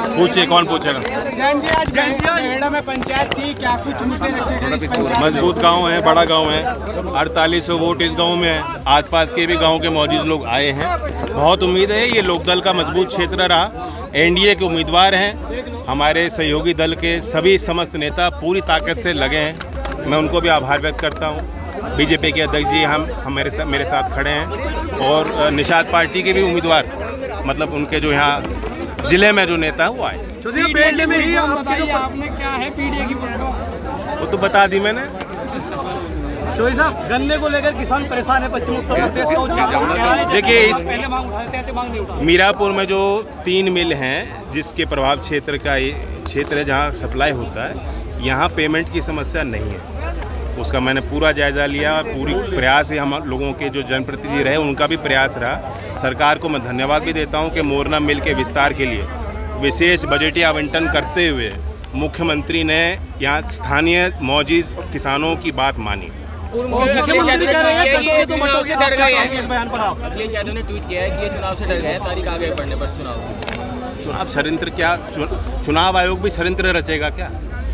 पूछिए, कौन पूछेगा। जैन में पंचायत थी, क्या कुछ मुद्दे रखे? मजबूत गांव है, बड़ा गांव है, 4800 वोट इस गांव में है। आसपास के भी गांव के मौजूद लोग आए हैं। बहुत उम्मीद है ये लोकदल का मजबूत क्षेत्र रहा। एनडीए के उम्मीदवार हैं, हमारे सहयोगी दल के सभी समस्त नेता पूरी ताकत से लगे हैं। मैं उनको भी आभार व्यक्त करता हूँ। बीजेपी के अध्यक्ष जी हम मेरे साथ खड़े हैं और निषाद पार्टी के भी उम्मीदवार, मतलब उनके जो यहाँ जिले में जो नेता है वो आए। में ही आपने क्या है पीडीए की वो तो बता दी मैंने। चौधरी साहब, गन्ने को लेकर किसान परेशान है पश्चिम उत्तर प्रदेश का। देखिए, इस पहले मांग उठाए थे, ऐसे मांग नहीं उठा। मीरापुर में जो 3 मिल हैं जिसके प्रभाव क्षेत्र का ये क्षेत्र है जहाँ सप्लाई होता है, यहाँ पेमेंट की समस्या नहीं है। उसका मैंने पूरा जायज़ा लिया। पूरी प्रयास है हम लोगों के जो जनप्रतिनिधि रहे उनका भी प्रयास रहा। सरकार को मैं धन्यवाद भी देता हूँ कि मोरना मिल के विस्तार के लिए विशेष बजटीय आवंटन करते हुए मुख्यमंत्री ने यहाँ स्थानीय मौजूद किसानों की बात मानी। मुख्यमंत्री कह रहे हैं कटोगे तो बटोगे, डर गए हैं इस बयान पर आप। अखिलेश यादव ने ट्वीट किया है कि ये चुनाव से डर गए हैं, तारीख आगे बढ़ने पर चुनाव षड्यंत्र क्या? चुनाव आयोग भी षड्यंत्र रचेगा क्या?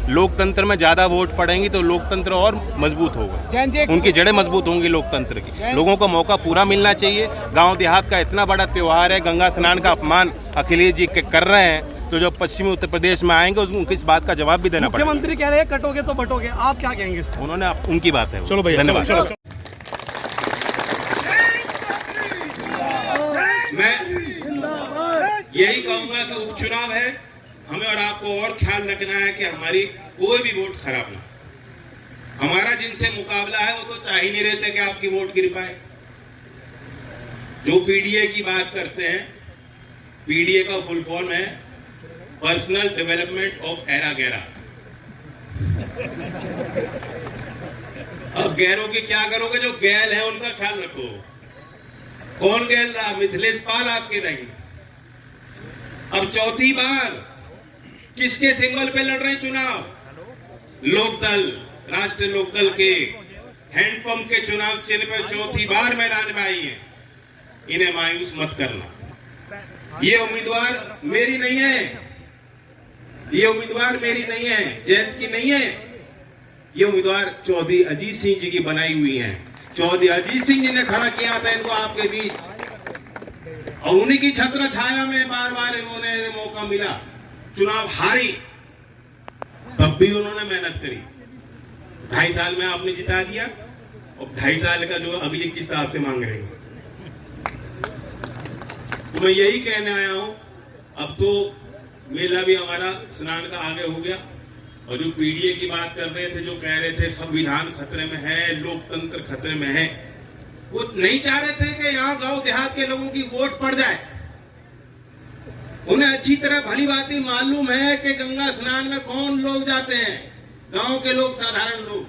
लोकतंत्र में ज़्यादा वोट पड़ेंगी तो लोकतंत्र और मजबूत होगा, उनकी जड़ें मजबूत होंगी लोकतंत्र की। लोगों को मौका पूरा मिलना चाहिए। गांव देहात का इतना बड़ा त्यौहार है, गंगा स्नान का अपमान अखिलेश जी कर रहे हैं, तो जो पश्चिमी उत्तर प्रदेश में आएंगे उनको इस बात का जवाब भी देना पड़ेगा। मुख्यमंत्री कह रहे हैं कटोगे तो बटोगे, आप क्या कहेंगे? उन्होंने उनकी बात है। चलो भैया, धन्यवाद। मैं यही कहूंगा कि उपचुनाव है, हमें और आपको और ख्याल रखना है कि हमारी कोई भी वोट खराब ना। हमारा जिनसे मुकाबला है वो तो चाह ही नहीं रहते कि आपकी वोट गिर पाए। जो पीडीए की बात करते हैं, पीडीए का फुल फॉर्म है पर्सनल डेवलपमेंट ऑफ एरा गैरा। अब गैरों की क्या करोगे? जो गैल है उनका ख्याल रखो। कौन गैल रहा? मिथिलेश पाल आपके नहीं। अब चौथी बार किसके सिंबल पे लड़ रहे हैं चुनाव? लोकदल, राष्ट्रीय लोकदल के हैंडपंप के चुनाव चिन्ह पर चौथी बार मैदान में आई है। इन्हें मायूस मत करना। ये उम्मीदवार मेरी नहीं है, ये उम्मीदवार मेरी नहीं है, जैन की नहीं है। ये उम्मीदवार चौधरी अजीत सिंह जी की बनाई हुई है। चौधरी अजीत सिंह जी ने खड़ा किया था इनको आपके बीच, और उन्हीं की छत्र छाया में बार बार इन्होंने मौका मिला। चुनाव हारी, तब भी उन्होंने मेहनत करी। 2.5 साल में आपने जिता दिया, और 2.5 साल का जो अगली किस्त आपसे मांग रहे हैं। तो मैं यही कहने आया हूं, अब तो मेला भी हमारा स्नान का आगे हो गया। और जो पीडीए की बात कर रहे थे, जो कह रहे थे संविधान खतरे में है, लोकतंत्र खतरे में है, वो नहीं चाह रहे थे कि यहाँ गांव देहात के लोगों की वोट पड़ जाए। उन्हें अच्छी तरह भली भांति मालूम है कि गंगा स्नान में कौन लोग जाते हैं। गांव के लोग, साधारण लोग।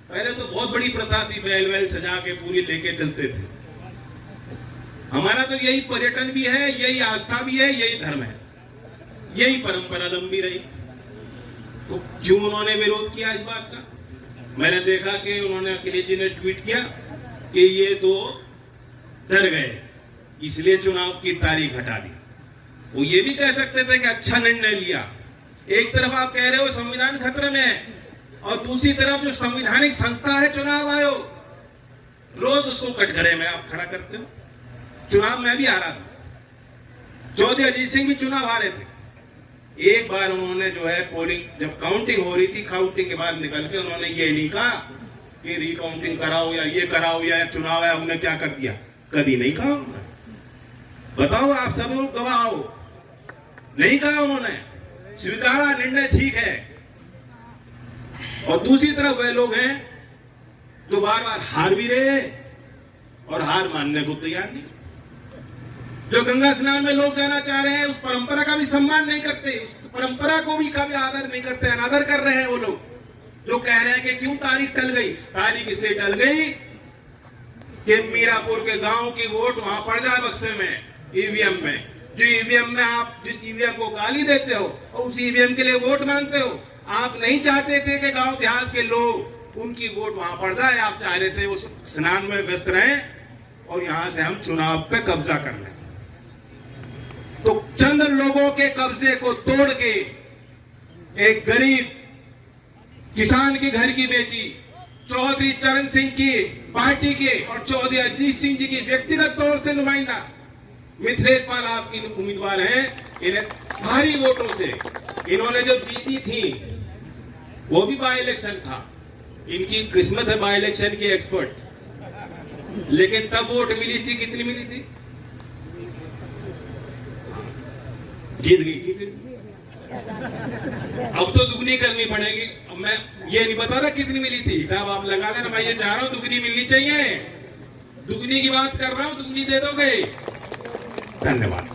पहले तो बहुत बड़ी प्रथा थी, बैल वैल सजा के पूरी लेके चलते थे। हमारा तो यही पर्यटन भी है, यही आस्था भी है, यही धर्म है, यही परंपरा लंबी रही। तो क्यों उन्होंने विरोध किया इस बात का? मैंने देखा कि उन्होंने अखिलेश जी ने ट्वीट किया कि ये तो डर गए, इसलिए चुनाव की तारीख हटा दी। वो ये भी कह सकते थे कि अच्छा निर्णय लिया। एक तरफ आप कह रहे हो संविधान खतरे में है, और दूसरी तरफ जो संवैधानिक संस्था है चुनाव आयोग, रोज उसको कटघरे में आप खड़ा करते हो। चुनाव में भी हारा था, चौधरी अजीत सिंह भी चुनाव हारे थे। एक बार उन्होंने जो है पोलिंग जब काउंटिंग हो रही थी, काउंटिंग के बाद निकल के उन्होंने ये नहीं कहा कि रिकाउंटिंग कराओ या ये कराओ या चुनाव है हमने क्या कर दिया, कभी नहीं कहा उन्होंने। बताओ, आप सब लोग गवाह हो, नहीं कहा उन्होंने। स्वीकारा, निर्णय ठीक है। और दूसरी तरफ वे लोग हैं जो बार बार हार भी रहे और हार मानने को तैयार नहीं। जो गंगा स्नान में लोग जाना चाह रहे हैं, उस परंपरा का भी सम्मान नहीं करते, उस परंपरा को भी कभी आदर नहीं करते, अनादर कर रहे हैं वो लोग। जो कह रहे हैं कि क्यों तारीख टल गई। तारीख इसलिए टल गई कि मीरापुर के गांव की वोट वहां पड़ जाए बक्से में, ईवीएम में। जो ईवीएम में आप जिस ईवीएम को गाली देते हो और उस ईवीएम के लिए वोट मांगते हो, आप नहीं चाहते थे कि गांव देहात के लोग उनकी वोट वहां पड़ जाए। आप चाह रहे थे वो स्नान में व्यस्त रहें और यहां से हम चुनाव पे कब्जा कर लें। तो चंद लोगों के कब्जे को तोड़ के एक गरीब किसान के घर की बेटी चौधरी चरण सिंह की पार्टी के और चौधरी अजीत सिंह जी की व्यक्तिगत तौर से नुमाइंदा मिथिलेश पाल आपकी उम्मीदवार हैं। इन्हें भारी वोटों से इन्होंने जब जीती थी वो भी बाई इलेक्शन था, इनकी किस्मत है बाई इलेक्शन की एक्सपर्ट, लेकिन तब वोट मिली थी, कितनी मिली थी? जीत गई थी फिर। अब तो दुगनी करनी पड़ेगी। अब मैं ये नहीं बता रहा कितनी मिली थी, साहब आप लगा लेना, मैं ये चाह रहा हूं दुगनी मिलनी चाहिए, दुगनी की बात कर रहा हूं, दुगनी दे दोगे। धन्यवाद।